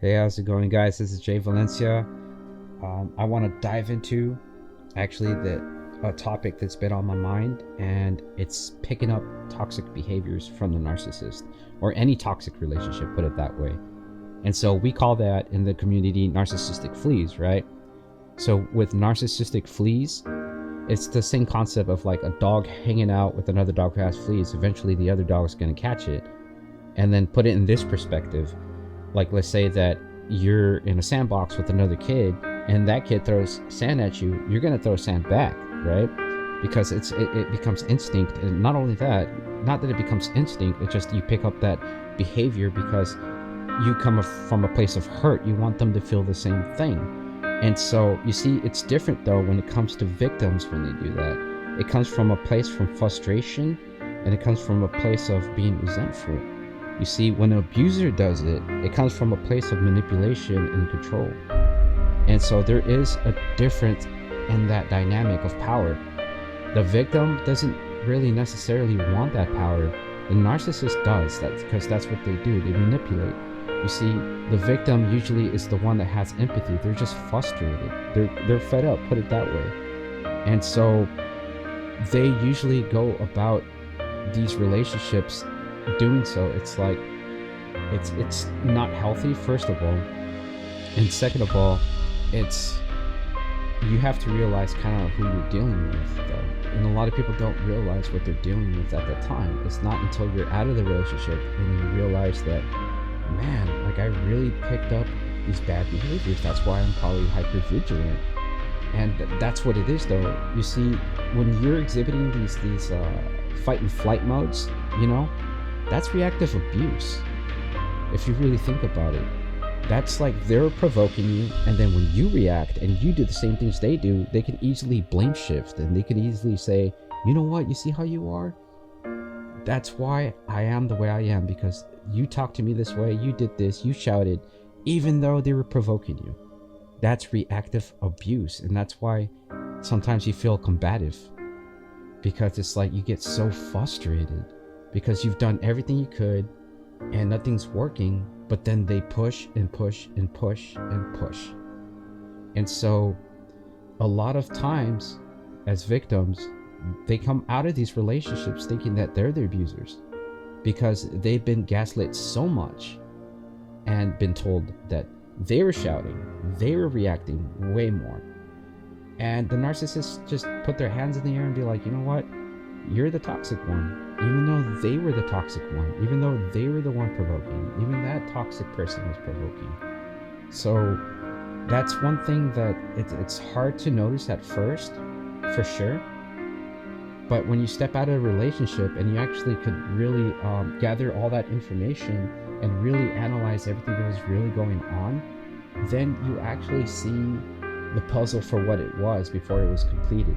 Hey, how's it going, guys? This is Jay Valencia. I want to dive into actually a topic that's been on my mind, and it's picking up toxic behaviors from the narcissist or any toxic relationship, put it that way. And so we call that in the community narcissistic fleas, right? So with narcissistic fleas, it's the same concept of like a dog hanging out with another dog who has fleas. Eventually, the other dog is going to catch it, and then put it in this perspective. Like, let's say that you're in a sandbox with another kid and that kid throws sand at you, you're going to throw sand back, right? Because it becomes instinct. And not only that, not that it becomes instinct, it's just you pick up that behavior because you come from a place of hurt. You want them to feel the same thing. And so you see, it's different though when it comes to victims when they do that. It comes from a place from frustration, and it comes from a place of being resentful. You see, when an abuser does it, it comes from a place of manipulation and control. And so there is a difference in that dynamic of power. The victim doesn't really necessarily want that power. The narcissist does, because that's what they do. They manipulate. You see, the victim usually is the one that has empathy. They're just frustrated. They're fed up, put it that way. And so they usually go about these relationships doing so. It's like it's not healthy, first of all, and second of all, it's you have to realize kind of who you're dealing with though, and a lot of people don't realize what they're dealing with at the time. It's not until you're out of the relationship and you realize that, man, like I really picked up these bad behaviors. That's why I'm probably hyper-vigilant. And that's what it is though. You see, when you're exhibiting these fight and flight modes, you know, that's reactive abuse. If you really think about it, that's like they're provoking you, and then when you react and you do the same things they do, they can easily blame shift, and they can easily say, you know what, you see how you are? That's why I am the way I am, because you talked to me this way, you did this, you shouted, even though they were provoking you. That's reactive abuse, and that's why sometimes you feel combative, because it's like you get so frustrated because you've done everything you could and nothing's working, but then they push and push and push and push. And so a lot of times as victims, they come out of these relationships thinking that they're the abusers because they've been gaslit so much and been told that they were shouting, they were reacting way more. And the narcissists just put their hands in the air and be like, you know what? You're the toxic one, even though they were the toxic one, even though they were the one provoking, even that toxic person was provoking. So that's one thing that it's hard to notice at first, for sure. But when you step out of a relationship and you actually could really gather all that information and really analyze everything that was really going on, then you actually see the puzzle for what it was before it was completed.